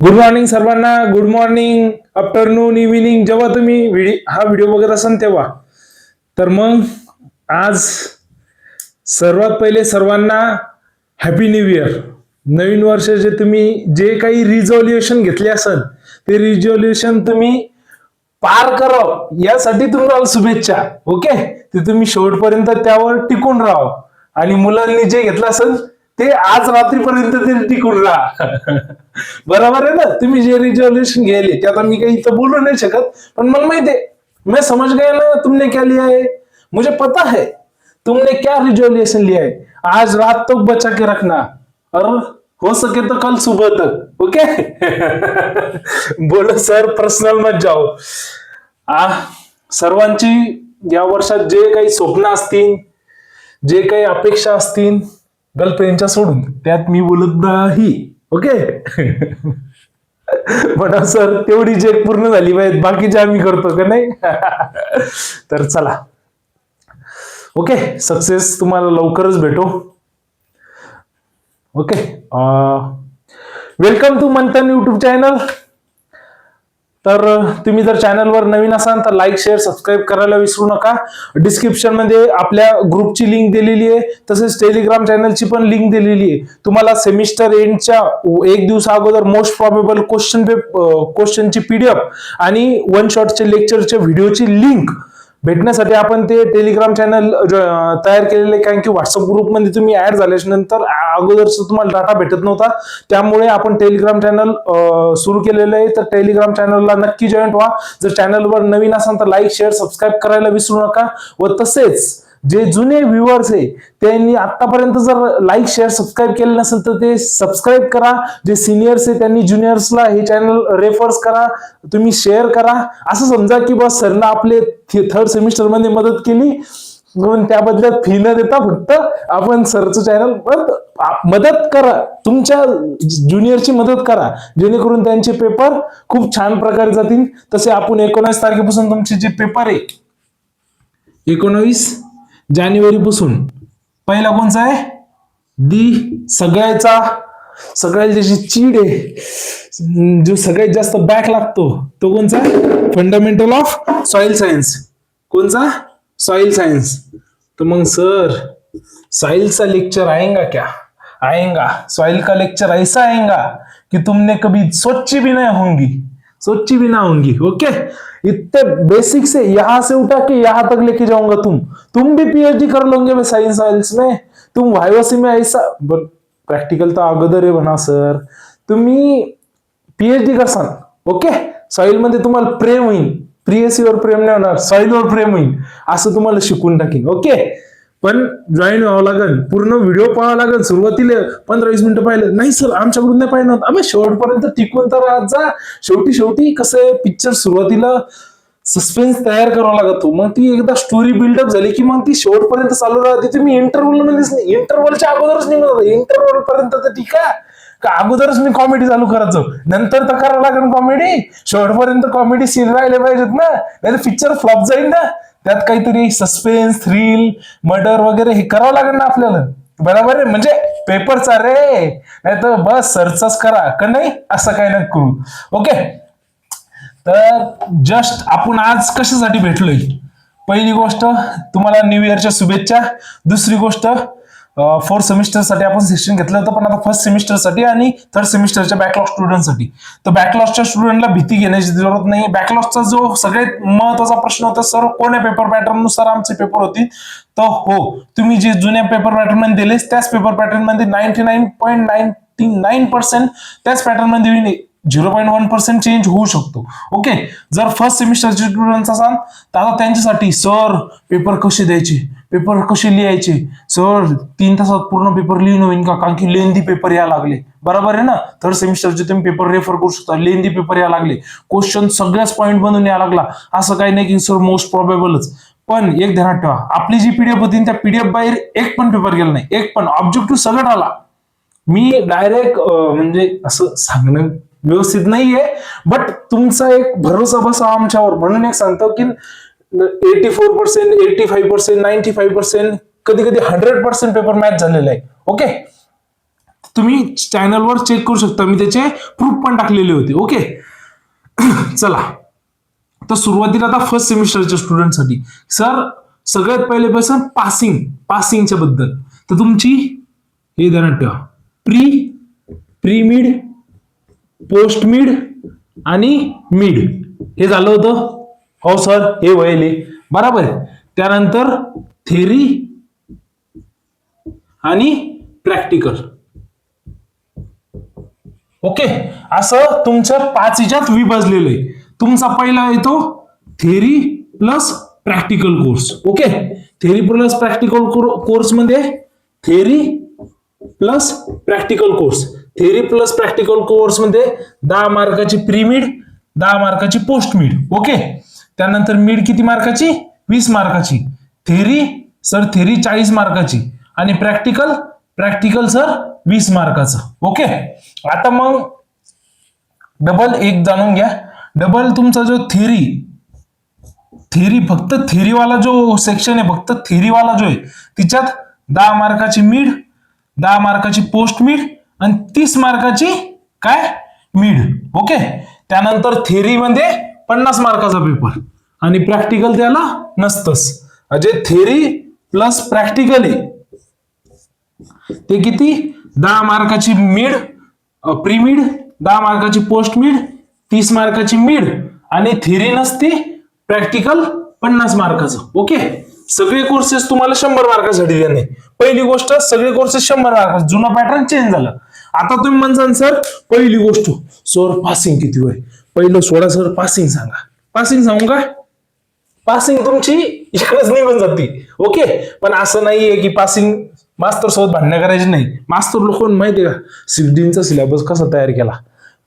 Good morning सर्वांना. Good morning, afternoon, evening, जेव्हा तुम्ही हा व्हिडिओ बघत असाल तेव्हा. तर मग आज सर्वात पहिले सर्वांना हॅपी न्यू इयर. नवीन वर्षाचे तुम्ही जे काही रिझोल्युशन घेतले असाल ते रिझोल्युशन तुम्ही पार करावं यासाठी तुम्हाला शुभेच्छा. ओके, ते तुम्ही शेवटपर्यंत त्यावर टिकून राहा आणि मुलांनी जे घेतलं असेल ते आज रात्रीपर्यंत ते टिकून राहा. बरोबर है ना. तुम्ही जे रिजोल्यूशन घ्यायले ते आता मी काही इथं बोलू नाही शकत, पण मला माहिती है, मैं समझ गया ना तुमने क्या लिया है. मुझे पता है तुमने क्या रिजोल्यूशन लिया है. आज रात तक बचा के रखना और हो सके तो कल सुबह तक. ओके. बोलो सर, पर्सनल मत जाओ. सर्वांची या वर्षात जे काही स्वप्न असतील, जे काही अपेक्षा असतील, गर्लफ्रेंडच्या सोडून, त्यात मी बोलत नाही. ओके. म्हणा सर, तेवढी जे पूर्ण झाली पाहिजे, बाकीचे आम्ही करतो का नाही. तर चला, ओके, सक्सेस तुम्हाला लवकरच भेटो. Okay, welcome to Manthan YouTube channel. तर तुम्ही जर चॅनलवर नवीन असाल तर लाईक, शेअर, सबस्क्राईब करायला विसरू नका. डिस्क्रिप्शन मध्ये आपल्या ग्रुपची लिंक दिलेली आहे, तसेच टेलिग्राम चॅनलची पण लिंक दिलेली आहे. तुम्हाला सेमिस्टर एंडच्या एक दिवसा अगोदर मोस्ट प्रॉबेबल क्वेश्चनची पीडीएफ आणि वन शॉटचे लेक्चरच्या व्हिडिओची लिंक भेटण्यासाठी आपण ते टेलिग्राम चॅनल तयार केलेले, कारण की व्हॉट्सअप ग्रुपमध्ये तुम्ही ऍड झाल्याच्या नंतर अगोदरच तुम्हाला डाटा भेटत नव्हता, त्यामुळे आपण टेलिग्राम चॅनल सुरू केलेलं आहे. तर टेलिग्राम चॅनलला नक्की जॉईन व्हा. जर चॅनलवर नवीन असाल तर लाईक, शेअर, सबस्क्राईब करायला विसरू नका. व तसेच जे जुने व्ह्युअर्स आहे त्यांनी आतापर्यंत जर लाईक, शेअर, सबस्क्राईब केलं नसेल तर ते सबस्क्राईब करा. जे सिनियर्स आहे त्यांनी ज्युनियर्सला हे चॅनल रेफर्स करा, तुम्ही शेअर करा. असं समजा की बस सरना आपले थर्ड सेमिस्टर मध्ये मदत केली, म्हणून त्या बदल्यात फी न देता फक्त आपण सरचं चॅनल मदत करा, तुमच्या ज्युनियरची मदत करा, जेणेकरून त्यांचे पेपर खूप छान प्रकारे जातील. तसे आपण 19 तारखेपासून तुमचे जे पेपर आहे, 19 जानेवारी पासून पहिला कोणचा आहे, सगळ्यात ज्याची चीड आहे, जो सगळ्यात जास्त बॅक लागतो तो कोणचा, फंडामेंटल ऑफ सॉइल सायन्स. कोणचा, सॉइल सायन्स. तो मग सर सॉइल का लेक्चर आएगा सॉइल का लेक्चर ऐसा आएगा कि तुमने कभी सोची भी ना होंगी. ओके, इतने बेसिक से यहां से उठा के यहां तक लेके जाऊंगा. तुम भी पीएचडी कर लोगे मैं साइंस में. तुम वायवासी में ऐसा प्रॅक्टिकल तर अगोदर आहे म्हणा सर. तुम्ही पीएचडी करसान, ओके, सॉइल मध्ये तुम्हाला प्रेम होईल. प्रियसीवर प्रेम नाही होणार, सॉइलवर प्रेम होईल, असं तुम्हाला शिकून टाकेन. ओके, पण जॉईन व्हावं लागेल, पूर्ण व्हिडिओ पाहावं लागेल. सुरुवातीला 15-20 मिनिटं पाहिलं नाही सर, आमच्याकडून नाही पाहिलं. अबे शेवटपर्यंत टिकून तर राहत जा. शेवटी कसं आहे, पिक्चर सुरुवातीला सस्पेन्स तयार करावा लागतो, मग ती एकदा स्टोरी बिल्डअप झाली की मग ती शेवटपर्यंत चालू राहते. तुम्ही इंटरव्हल मध्येच नाही, इंटरव्हलच्या अगोदरच निघत, इंटरव्हल पर्यंत तर ठीक आहे का, अगोदरच मी कॉमेडी चालू करायचो, नंतर तर करावं लागेल कॉमेडी. शेवटपर्यंत कॉमेडी सीन राहिले पाहिजेत ना, नाही तर पिक्चर फ्लॉप जाईल ना. त्यात काहीतरी सस्पेन्स, थ्रिल, मर्डर वगैरे हे करावं लागेल ना आपल्याला. बरोबर आहे, म्हणजे पेपरचा रे, नाही तर बस सरचाच करा का नाही, असं काही नका करू. ओके, तर जस्ट आपण आज कशासाठी भेटलोय. पहिली गोष्ट, तुम्हाला न्यू इयरच्या शुभेच्छा. दुसरी गोष्ट, फोर्थ सेमिस्टरसाठी आपण सेशन घेतलं होतं, पण आता फर्स्ट सेमिस्टरसाठी आणि थर्ड सेमिस्टरच्या बॅकलॉग स्टुडंटसाठी. तर बॅकलॉगच्या स्टुडंटला भीती घेण्याची जरूरत नाही. बॅकलॉगचा जो सगळ्यात महत्वाचा प्रश्न होता, सर कोण्या पेपर पॅटर्न नुसार आमचे पेपर होतील, तर हो, तुम्ही जे जुन्या पेपर पॅटर्न मध्ये दिले त्याच पेपर पॅटर्न मध्ये 99.99% त्याच पॅटर्न मध्ये 0.1% चेंज होऊ शकतो. ओके, जर फर्स्ट सेमिस्टरचे स्टुडंट असाल तर आता त्यांच्यासाठी सर पेपर कसे द्यायचे, पेपर कसे लिहायचे, सर 3 तासात पूर्ण पेपर लिहून होईल का, कारण की लेंदी पेपर या लागले. बरोबर आहे ना. थर्ड सेमिस्टरचे तुम्ही पेपर रेफर करू शकता, लेंदी पेपर या लागले, क्वेश्चन सगळ्याच पॉईंट बनवून या लागला. असं काही नाही की सर मोस्ट प्रॉबेबलच. पण एक ध्यानात ठेवा, आपली जी पीडीएफ होती त्या पीडीएफ बाहेर एक पण पेपर गेला नाही, एक पण. ऑब्जेक्टिव्ह सगळं आला. मी डायरेक्ट म्हणजे असं सांगणं व्यवस्थित नाहीये, बट तुमचा एक भरोसा बसा आमच्यावर, म्हणून एक सांगतो की 84%, 85%, 95%, कधी कधी 100% पेपर मॅच झालेला आहे. ओके, तुम्ही चॅनलवर चेक करू शकता, मी त्याचे प्रूफ पण टाकलेले होते. ओके चला, तर सुरुवातीला आता फर्स्ट सेमिस्टरच्या स्टुडंटसाठी सर सगळ्यात पहिले पासून पासिंगच्या बद्दल. तर तुमची हे ध्यानात ठेवा, प्री मिड, पोस्ट मिड आणि मिड हे झालं होतं. हो सर हे वयले बरोबर आहे. त्यानंतर थेरी आणि प्रॅक्टिकल. ओके, असं तुमच्या 5 ह्याच्यात विभाजलेलं आहे. तुमचा पहिला येतो theory plus practical course. Okay, theory plus practical course मध्ये theory plus practical course. Theory plus practical course मध्ये 10 मार्काची प्री मिड, 10 मार्काची पोस्ट मिड. ओके, त्यानंतर मिड किती मार्काची? 20 मार्काची. थेरी 40 मार्काची आणि प्रॅक्टिकल सर 20 मार्काचं. ओके, आता मग डबल एक जाणून घ्या. डबल तुमचा जो थेरी फक्त थेरीवाला जो सेक्शन आहे, फक्त थेरीवाला जो आहे तिच्यात 10 मार्काची मिड, 10 मार्काची पोस्ट मिड आणि 30 मार्काची काय मिड. ओके, त्यानंतर थेरी मध्ये 50 मार्काचा पेपर आणि प्रॅक्टिकल त्याला नसतंच. म्हणजे थेरी प्लस प्रॅक्टिकल आहे ते किती? 10 मार्काची मिड, प्री मिड, 10 मार्काची पोस्ट मिड, 30 मार्काची मिड आणि थेरी नसते, प्रॅक्टिकल 50 मार्काचं. ओके, सगळे कोर्सेस तुम्हाला 100 मार्कासाठी देणे. पहिली गोष्ट, सगळे कोर्सेस 100 मार्काचे. जुना पॅटर्न चेंज झाला. आता तुम्ही म्हणसान सर पहिली गोष्ट सर पासिंग किती होय? पहिलं सोडा सर, पासिंग सांगा. पासिंग सांगू का? पासिंग तुमची इकडेच निघून जाते. ओके, पण असं नाहीये की पासिंग मास्तर सोबत भांडणं करायची नाही. मास्तर लोकांना माहितीये का 16चा सिलेबस कसा तयार केला?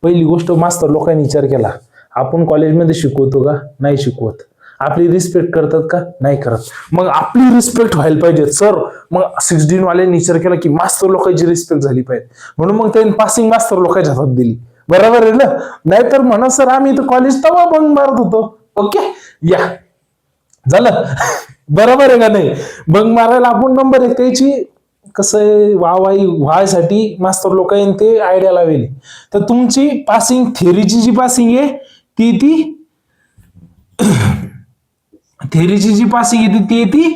पहिली गोष्ट मास्तर लोकांनी विचार केला, आपण कॉलेजमध्ये शिकवतो का? नाही शिकवत. आपली रिस्पेक्ट करतात का? नाही करत. मग आपली रिस्पेक्ट व्हायला पाहिजे सर. मग 16 वाल्यांनी विचार केला की मास्तर लोकांची रिस्पेक्ट झाली पाहिजे, म्हणून मग त्यांनी पासिंग मास्तर लोकांच्या हातात दिली. बरोबर आहे ना? नाहीतर म्हणा सर आम्ही तर कॉलेज तेव्हा बंक मारत होतो. ओके, या झालं बरोबर आहे का नाही? बंक मारायला आपण नंबर आहे त्याची कसं आहे, वाहवाही व्हायसाठी मास्तर लोकांनी ते आयडिया लावली. तर तुमची पासिंग, थेरीची जी पासिंग आहे ती थेरीची जी पासिंग येते ती येते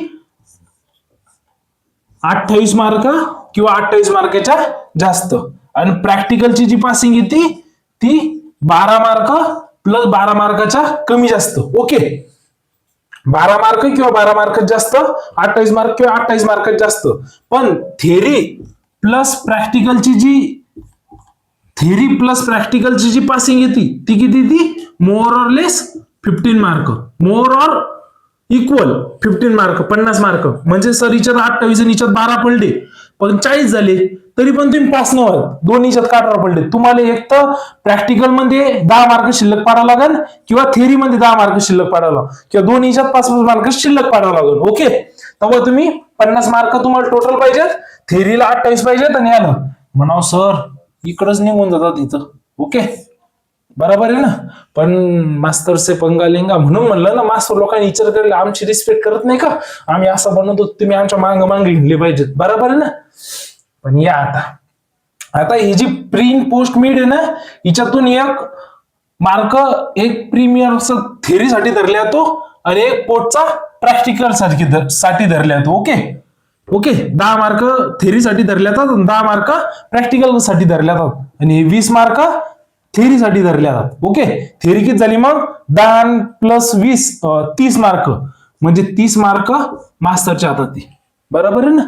28 मार्क किंवा 28 मार्काच्या जास्त. आणि प्रॅक्टिकलची जी पासिंग येते ती 12 मार्क प्लस 12 मार्काच्या कमी जास्त. ओके, 12 मार्क किंवा 12 मार्क जास्त, 28 मार्क किंवा 28 मार्क जास्त. पण थेरी प्लस प्रॅक्टिकलची जी पासिंग येते ती किती? ती more or less 15 mark, more or equal 15 mark, 50 mark. म्हणजे सर हिच्यात 28 आणि हिच्यात 12 पडले, पण 40 झाले तरी पण तुम्ही पास नाही व्हाल. दोन्हीच्यात काढायला पडले. तुम्हाला एक तर प्रॅक्टिकल मध्ये 10 मार्क शिल्लक पाडावं लागेल किंवा थेरी मध्ये 10 मार्क शिल्लक पाडावं किंवा दोन्हीच्यात 5-5 मार्क शिल्लक पाडावं लागेल. ओके, तेव्हा तुम्ही 50 मार्क तुम्हाला टोटल पाहिजेत, थेरीला 28 पाहिजेत आणि याला म्हणाव सर इकडंच निघून जातात इथं. ओके, बरोबर आहे ना? पण मास्तर से पंगा लेंगा म्हणून म्हणलं ना, मास्तर लोकांनी विचार केला आमची रिस्पेक्ट करत नाही का? आम्ही असं बनवतो, तुम्ही आमच्या मागे हिंडले पाहिजेत. बरोबर आहे ना? पण या आता ही जी प्री पोस्ट मिड आहे ना, हिच्यातून एक मार्क एक प्रीमियरचा थेरीसाठी धरला जातो आणि एक पोस्टचा प्रॅक्टिकल साठी धरला जातो. ओके, 10 मार्क थेरीसाठी धरले जातात आणि 10 मार्क प्रॅक्टिकल साठी धरले जातात आणि 20 मार्क थेरीसाठी धरले जातात. ओके, थेरी किती झाली मग? 10 प्लस 20 30 मार्क, म्हणजे 30 मार्क मास्टरच्या हातात. बरोबर आहे ना?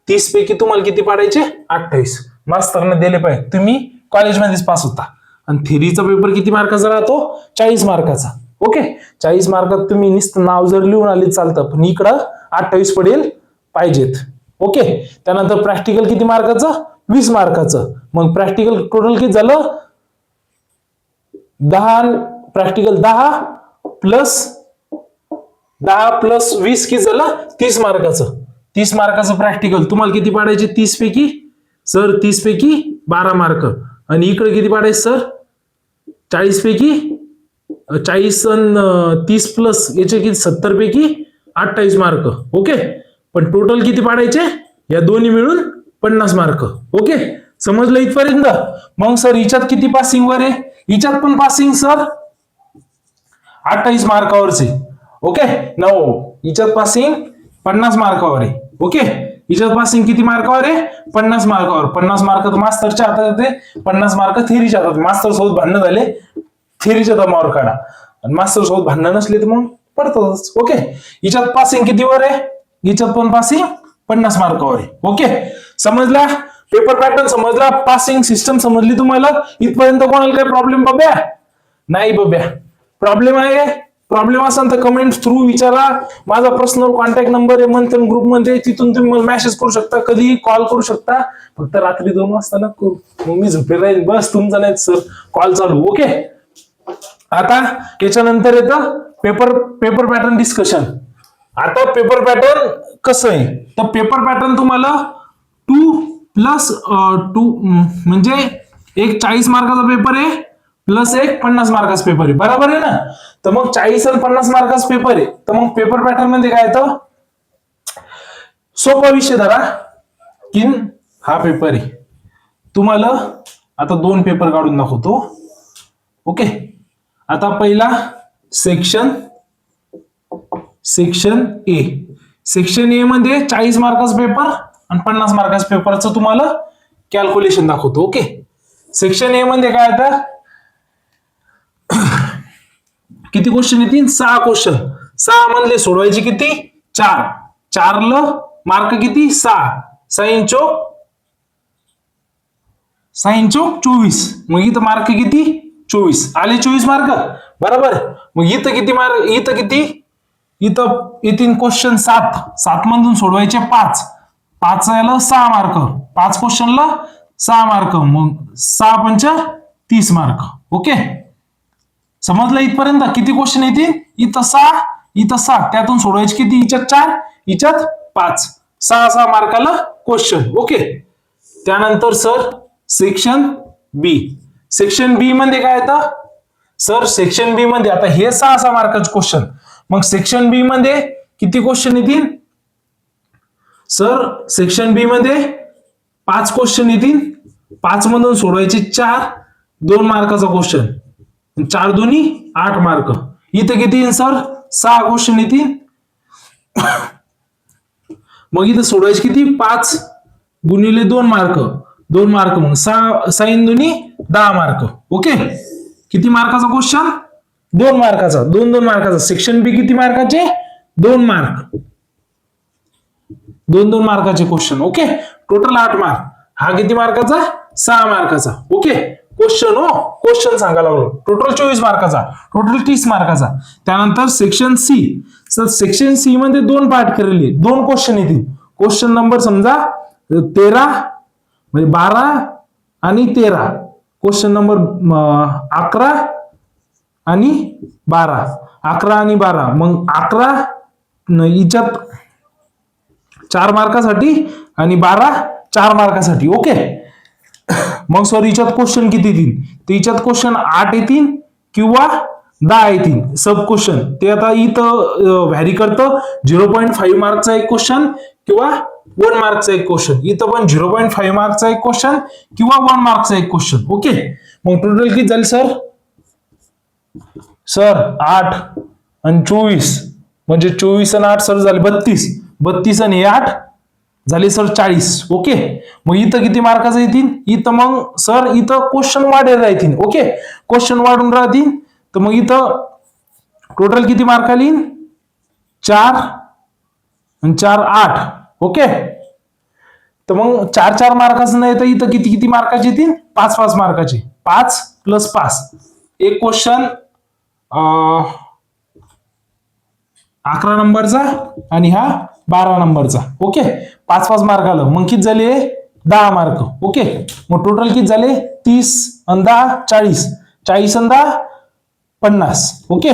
30 पैकी तुम्हाला किती पाडायचे? 28 मास्तरने दिले पाहिजे. तुम्ही कॉलेजमध्येच पास होता. आणि थेरीचा पेपर किती मार्काचा राहतो? 40 मार्काचा. ओके, 40 मार्कात तुम्ही नुसतं नाव जर लिहून आले चालतं, पण इकडं 28 पडेल पाहिजेत. ओके, त्यानंतर प्रॅक्टिकल किती मार्काचं? 20 मार्काचं. मग प्रॅक्टिकल टोटल किती झालं? 10 प्रॅक्टिकल 10 प्लस 20 किती झालं? 30 मार्काचं. 30 मार्काचं प्रॅक्टिकल तुम्हाला किती पाडायचे? 30 पैकी सर 30 पैकी 12 मार्क. आणि इकडे किती पाडायचे सर? 40 पैकी 40 आणि 30 प्लस याचे किती? 70 पैकी 28 मार्क. ओके, पण टोटल किती पाडायचे? या दोन्ही मिळून 50 मार्क. ओके, समजलं इथपर्यंत? मग सर हिच्यात किती पासिंग वर आहे? हिच्यात पण पासिंग सर 28 मार्कावरचे. ओके, हिच्यात पासिंग 50 मार्कावर आहे. ओके, हिच्यात पासिंग किती मार्कावर आहे? 50 मार्कावर. 50 मार्क तर मास्तरच्या हातात येते, 50 मार्क थेरीच्या हातात. मास्तर सोबत भांडणं झाले, थेरीच्या दमावर काढा. आणि मास्तर सोबत भांडणं नसले तर मग पडतच. ओके, हिच्यात पासिंग कितीवर आहे? हिच्यात पण पासिंग 50 मार्कावर आहे. ओके, समजला? पेपर पॅटर्न समजला, पासिंग सिस्टम समजली तुम्हाला? इथपर्यंत कोणाला काही प्रॉब्लेम बघ्या? नाही बघ्या. प्रॉब्लेम आहे? प्रॉब्लेम असेल तर कमेंट थ्रू विचारा. माझा पर्सनल कॉन्टॅक्ट नंबर आहे मंथन ग्रुपमध्ये, तिथून तुम्ही मला मेसेज करू शकता, कधीही कॉल करू शकता. फक्त रात्री 2 वाजता ना करू, मग मी झोपेल राहील. बस तुमचा नाही सर कॉल चालू. ओके, आता याच्यानंतर येतं पेपर पॅटर्न डिस्कशन. आता पेपर पॅटर्न कसं आहे, तर पेपर पॅटर्न तुम्हाला 2+2 म्हणजे एक 40 मार्काचा पेपर आहे प्लस एक 50 मार्काचा पेपर आहे. बरोबर आहे ना? तर मग 40 आणि 50 मार्काचा पेपर आहे, तर मग पेपर पॅटर्न मध्ये काय येतं? सोपा विषय धरा की हा पेपर आहे. तुम्हाला आता 2 पेपर काढून दाखवतो. ओके, आता पहिला सेक्शन ए. सेक्शन ए मध्ये 40 मार्काचा पेपर आणि 50 मार्काचा पेपरचं तुम्हाला कॅल्क्युलेशन दाखवतो. ओके, सेक्शन ए मध्ये काय येतं? किती क्वेश्चन येतील? 6 क्वेश्चन. 6 मधले सोडवायचे किती? 4. 4 ला मार्क किती? 6. 6 चौक 24. मग इथं मार्क किती? 24. आले 24 मार्क. बरोबर. मग इथं किती मार्क? इथं किती? इथं येतील क्वेश्चन 7. 7 मधून सोडवायचे 5. 5 याला 6 मार्क. 5 क्वेश्चनला 6 मार्क. मग 6 पंच 30 मार्क. ओके, समजलं इथपर्यंत? किती क्वेश्चन येतील? इथं 6, इथं 7. त्यातून सोडवायचे किती? हिच्यात 4, हिच्यात 5. 6 मार्काला क्वेश्चन. ओके, त्यानंतर सर सेक्शन बी. सेक्शन बी मध्ये काय येतं? सर सेक्शन बी मध्ये आता हे 6 मार्काचे क्वेश्चन. मग सेक्शन बी मध्ये किती क्वेश्चन येतील? सर सेक्शन बी मध्ये 5 क्वेश्चन येतील. 5 मधून सोडवायचे 4, 2 मार्काचा क्वेश्चन. 4 2 8 मार्क. इथं किती येईल सर? 6 क्वेश्चन येतील. मग इथं सोडवायचे किती? 5 गुणिले 2 मार्क. 2 मार्क मग 6 2 10 मार्क. ओके, किती मार्काचा क्वेश्चन? 2 मार्काचा. 2 मार्काचा. सेक्शन बी किती मार्काचे? 2 मार्क. 2 मार्काचे क्वेश्चन. Okay, total 8 mark. हा किती मार्काचा? 6 मार्काचा. ओके, क्वेश्चन क्वेश्चन सांगायला लागलो. टोटल 24 मार्काचा, टोटल 30 मार्काचा. त्यानंतर section C. Sir section C मध्ये 2 पार्ट केलेले, 2 क्वेश्चन येतील. क्वेश्चन नंबर समजा 13 म्हणजे 12 आणि 13. क्वेश्चन नंबर 11 आणि 12. 11 आणि 12. मग 11 हिच्यात 4 मार्कासाठी आणि 12 4 मार्कासाठी. ओके, मग सर हिच्यात क्वेश्चन किती येतील? तर हिच्यात क्वेश्चन 8 येतील किंवा 10 येतील. सब क्वेश्चन ते आता इथं व्हॅरी करतं. 0.5 मार्कचा एक क्वेश्चन किंवा 1 मार्कचा एक क्वेश्चन. इथं पण 0.5 मार्कचा एक क्वेश्चन किंवा 1 मार्कचा एक क्वेश्चन. ओके, मग टोटल किती झाले सर? सर 8 आणि 24 म्हणजे 24 आणि 8 सर झाले 32. 32 आणि 8 झाले सर 40. ओके, मग इथं किती मार्काचं येतील? इथं मग सर इथं क्वेश्चन वाढत राहतील. ओके, क्वेश्चन वाढून राहतील. तर मग इथं टोटल किती मार्क येईल? 4 आणि 4 8. ओके, तर मग 4 मार्काचं नाही तर इथं किती किती मार्काचे येतील? 5 मार्काचे. 5 + 5. एक क्वेश्चन 11 नंबरचा आणि हा 12 नंबरचा. ओके, 5 मार्क आलं. मग किती झाले? 10 मार्क. ओके, मग टोटल किती झाले? 30 आणि 10 40. 40 आणि 10 50. ओके,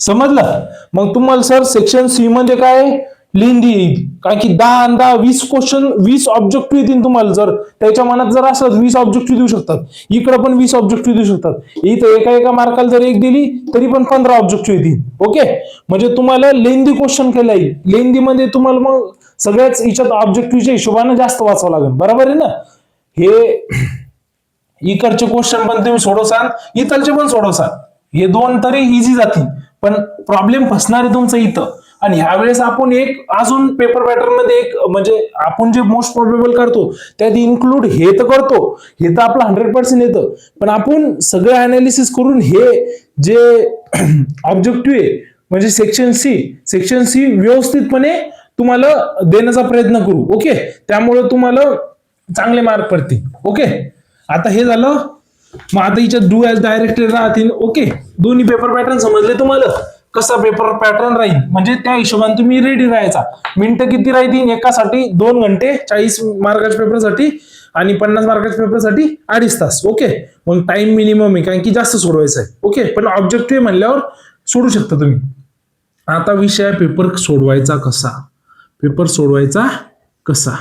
समजलं? मग तुम्हाला सर सेक्शन सी मध्ये काय लेंदी येईल? कारण की 10 आणि 10 20 क्वेश्चन, 20 ऑब्जेक्टिव्ह येतील तुम्हाला. जर त्याच्या मनात जर असं 20 ऑब्जेक्टिव्ह देऊ शकतात. इकडे पण 20 ऑब्जेक्टिव्ह देऊ शकतात. इथं एका मार्काला जर एक दिली तरी पण 15 ऑब्जेक्टिव्ह येतील. ओके, म्हणजे तुम्हाला लेंदी क्वेश्चन केला येईल. लेंदी मध्ये तुम्हाला मग सगळ्याच हिच्यात ऑब्जेक्टिव्हच्या हिशोबाने जास्त वाचावं लागेल. बरोबर आहे ना? हे इकडचे क्वेश्चन पण तुम्ही सोडवसाल, इथलचे पण सोडवसाल, हे दोन तरी इझी जातील. पण प्रॉब्लेम फसणार आहे तुमचं इथं. आणि ह्यावेळेस आपण एक अजून पेपर पॅटर्न मध्ये एक म्हणजे आपण जे मोस्ट प्रोबेबल करतो त्यात इन्क्लूड हे तर करतो, हे तर आपलं 100% येतं, पण आपण सगळं अनालिसिस करून हे जे ऑब्जेक्टिव्ह आहे म्हणजे सेक्शन सी व्यवस्थितपणे तुम्हाला देण्याचा प्रयत्न करू. ओके, त्यामुळे तुम्हाला चांगले मार्क पडतील. ओके, आता हे झालं. मग आता हिच्यात डू ऍज डायरेक्टेड राहतील. ओके, दोन्ही पेपर पॅटर्न समजले तुम्हाला, कसा पेपर पॅटर्न राहील म्हणजे त्या हिशोबाने तुम्ही रेडी राहायचा. मिनिटं किती राहतील एकासाठी? 2 घंटे 40 मार्काच्या पेपरसाठी आणि 50 मार्काच्या पेपरसाठी 2.5 तास. ओके, मग टाइम मिनिमम आहे कारण की जास्त सोडवायचं आहे. ओके, पण ऑब्जेक्टिव्ह म्हणल्यावर सोडू शकता तुम्ही. आता विषय पेपर सोडवायचा कसा. पेपर सोडवायचा कसा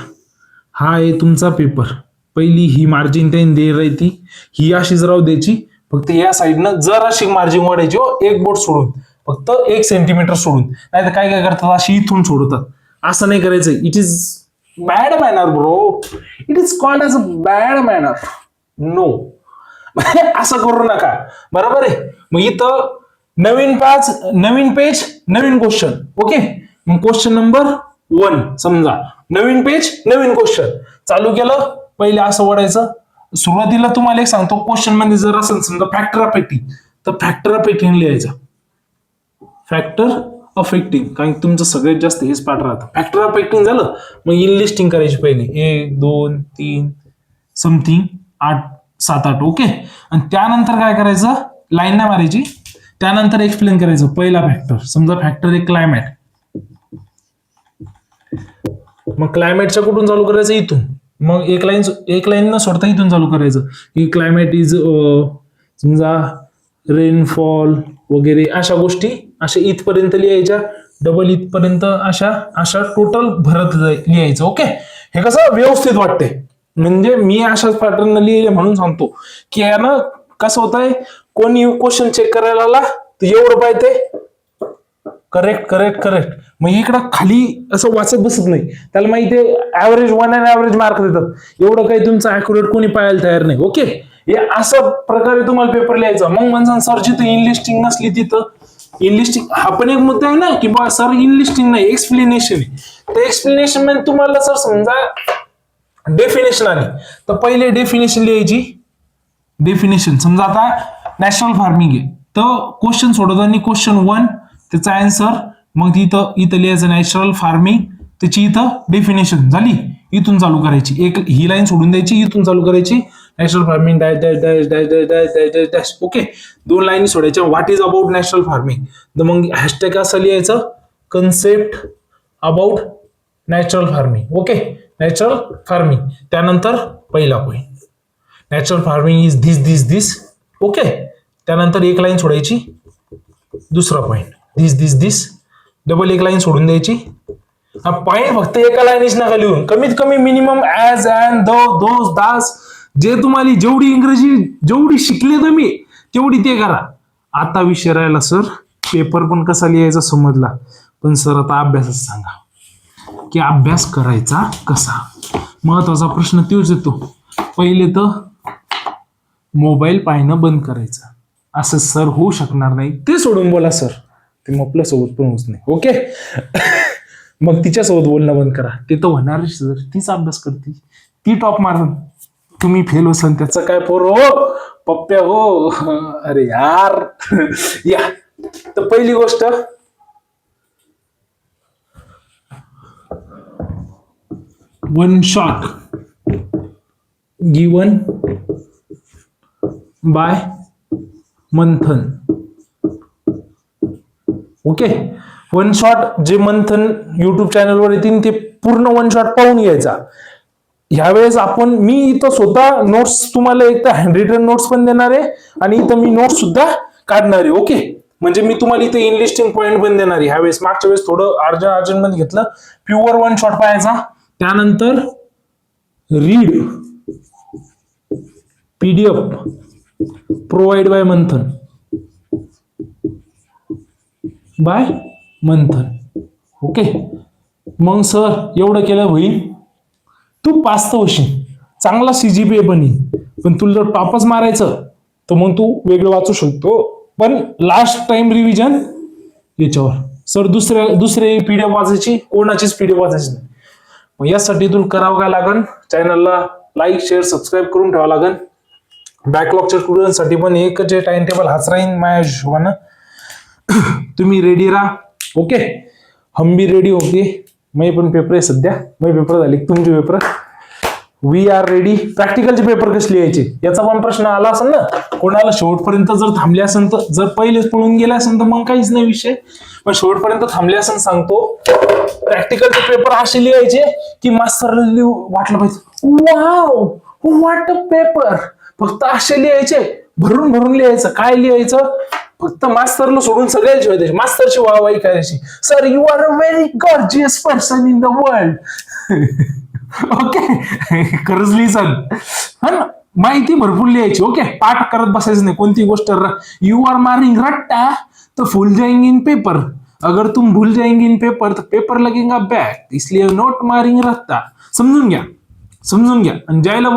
हा आहे तुमचा पेपर. पहिली ही मार्जिन त्यांनी दे राहती, ही अशीच राहू द्यायची, फक्त या साईडनं जर अशी मार्जिन वाढायची. एक बोट सोडून, फक्त 1 सेंटीमीटर सोडून. नाही तर काय काय करतात अशी इथून सोडतात. असं नाही करायचं. It is bad manner bro. It is called as a bad manner. No, असं करू नका. बरोबर आहे. मग इथं नवीन पेज नवीन क्वेश्चन. ओके, मग क्वेश्चन नंबर 1 समजा, नवीन पेज नवीन क्वेश्चन चालू केलं. पहिले असं वडायचं. सुरुवातीला तुम्हाला एक सांगतो, क्वेश्चन मध्ये जर असेल समजा फॅक्टर ऑफ एटिंग, तर फॅक्टर ऑफ एटिंग लिहायचं. फॅक्टर ऑफ एटिंग, कारण तुमचं सगळ्यात जास्त हेच पाठ राहतं. फॅक्टर ऑफ एटिंग झालं, मग इनलिस्टिंग करायची पहिली 1 2 3 समथिंग 8 7 8. ओके, आणि त्यानंतर काय करायचं, लाईन नाही मारायची. त्यानंतर एक्सप्लेन करायचं. पहिला फॅक्टर समजा फॅक्टर एक क्लायमॅट, मग क्लायमेटच्या कुठून चालू करायचं? इथून. मग एक लाईन न सोडता इथून चालू करायचं की क्लायमेट इज समजा रेनफॉल वगैरे अशा गोष्टी अशा इथपर्यंत लिहायच्या. डबल इथपर्यंत अशा टोटल भरत लिहायचं. ओके, हे कसं व्यवस्थित वाटते. म्हणजे मी अशाच पॅटर्न लिहिले म्हणून सांगतो की यानं कसं होत आहे, कोणी क्वेश्चन चेक करायला आला तर एवढं पाहिजे करेक्ट. मग इकडं खाली असं वाचत बसत नाही. त्याला माहिती आहे ऍव्हरेज 1 आणि ऍव्हरेज मार्क देतात. एवढं काही तुमचं अॅक्युरेट कोणी पाहायला तयार नाही. ओके, हे असं प्रकारे तुम्हाला पेपर लिहायचा. मग म्हणजे सर जिथं इनलिस्टिंग नसली तिथं इनलिस्टिंग, हा पण एक मुद्दा आहे ना की बा सर इनलिस्टिंग नाही, एक्सप्लेनेशन आहे. तर एक्सप्लेनेशन मध्ये तुम्हाला सर समजा डेफिनेशन आली तर पहिले डेफिनेशन लिहायची. डेफिनेशन समजा आता नॅशनल फार्मिंग आहे, तर क्वेश्चन सोडवताना क्वेश्चन 1 त्याचा आन्सर, मग इथं लिहायचं नॅचरल फार्मिंग, त्याची इथं डेफिनेशन झाली. इथून चालू करायची, एक ही लाईन सोडून द्यायची, इथून चालू करायची natural farming dash dash dash dash dash dash dash dash dash. Okay, 2 line सोडायच्या. What is about natural farming, तर मग हॅशटॅग असं लिहायचं, concept about natural farming. Okay, natural farming. त्यानंतर पहिला point, natural farming is this. Okay, त्यानंतर एक line सोडायची. दुसरा पॉईंट दिस. डबल एक लाईन सोडून द्यायची. हा पॉईंट फक्त एका लाईनीच नका लिहून, कमीत कमी मिनिमम ऍज अँड दोस दास, जे तुम्हाला जेवढी इंग्रजी जेवढी शिकले तुम्ही तेवढी ते करा. आता विषय राहिला सर पेपर पण कसा लिहायचा समजला, पण सर आता अभ्यासच सांगा की अभ्यास करायचा कसा. महत्वाचा प्रश्न तोच येतो. पहिले तर मोबाईल पाहणं बंद करायचं. असं सर होऊ शकणार नाही, ते सोडून बोला सर, ते मग आपल्या सोबत पण होत नाही. ओके, मग तिच्यासोबत बोलणं बंद करा. ते तर होणार सर, तीच अभ्यास करते, ती टॉप मारून तुम्ही फेल होसान त्याचं काय पोर हो पप्प्या हो. अरे यार या, तर पहिली गोष्ट one shot given by Manthan. Okay, one shot जे मंथन युट्यूब चॅनलवर येतील ते पूर्ण वन शॉट पाहून घ्यायचा. ह्यावेळेस मी इथं स्वतः नोट्स तुम्हाला एक तर हँड रिटन नोट्स पण देणार आहे आणि इथं मी नोट्स सुद्धा काढणार आहे. ओके, म्हणजे मी तुम्हाला इथं इनलिस्टिंग पॉईंट पण देणार आहे. ह्यावेळेस मागच्या वेळेस थोडं अर्जंट मध्ये घेतलं. प्युअर वन शॉट पाहायचा. त्यानंतर रीड पीडीएफ प्रोव्हाइड बाय मंथन ओके, मग सर एवढं केलं होईल, तू पास तर होशील. चांगला CGPA पण आहे, पण तुला जर टॉपच मारायचं तर मग तू वेगळं वाचू शकतो. पण लास्ट टाइम रिव्हिजन याच्यावर. सर दुसरे PDF वाचायची, कोणाचीच PDF वाचायची नाही. मग यासाठी तुला करावं काय लागन, चॅनलला लाईक शेअर सबस्क्राईब करून ठेवावं लागन. बॅकलॉगच्या स्टुडंटसाठी पण एकच टाइम टेबल हाच राहीन माझ्या हिशोबानं. तुम्ही रेडी राहा. ओके, हम भी रेडी होके. मी पण पेपर आहे सध्या, मी पेपर झाले तुमचे पेपर. We are ready. प्रॅक्टिकलचे पेपर कसे लिहायचे याचा पण प्रश्न आला असेल ना कोणाला. शेवटपर्यंत जर थांबले असेल तर, जर पहिलेच पळून गेले असेल तर मग काहीच नाही विषय, पण शेवटपर्यंत थांबले असेल सांगतो. प्रॅक्टिकलचे पेपर असे लिहायचे की मास्तरला वाटलं पाहिजे वाव व्हॉट अ पेपर. फक्त असे लिहायचे, भरून भरून लिहायचं. काय लिहायचं, फक्त मास्तरला सोडून सगळ्याला शिवाय मास्तरची वाहवाही करायची. Sir you are a very gorgeous person in the world. Okay, खरंच लिहिसन. हा ना, माहिती भरपूर लिहायची. ओके, पाठ करत बसायचं नाही कोणती गोष्ट. यू आर मारिंग रट्टा तो फुल जाएंगे इन पेपर, अगर तुम भूल जाएंगे इन पेपर तो पेपर लगेगा बैक, इसलिए नोट मारिंग रट्टा. समजून घ्या, समजून घ्या. आणि ज्याला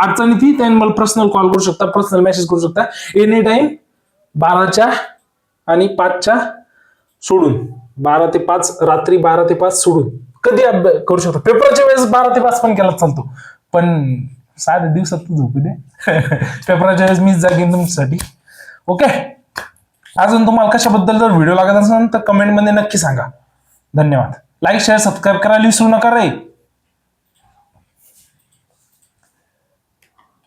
अडचणी ती त्याने मला पर्सनल कॉल करू शकता, पर्सनल मेसेज करू शकता एनी टाइम. 12च्या आणि 5च्या सोडून, 12 ते 5 रात्री, 12 ते 5 सोडून कधी अभ्यास करू शकता. पेपरच्या वेळेस 12 ते 5 पण केला चालतो, पण साध्या दिवसात तू झोपू दे. पेपरच्या वेळेस मीच जागीन तुमच्यासाठी. ओके, अजून तुम्हाला कशाबद्दल जर व्हिडिओ लागत असेल तर कमेंट मध्ये नक्की सांगा. धन्यवाद. लाईक शेअर सबस्क्राईब करायला विसरू नका रे.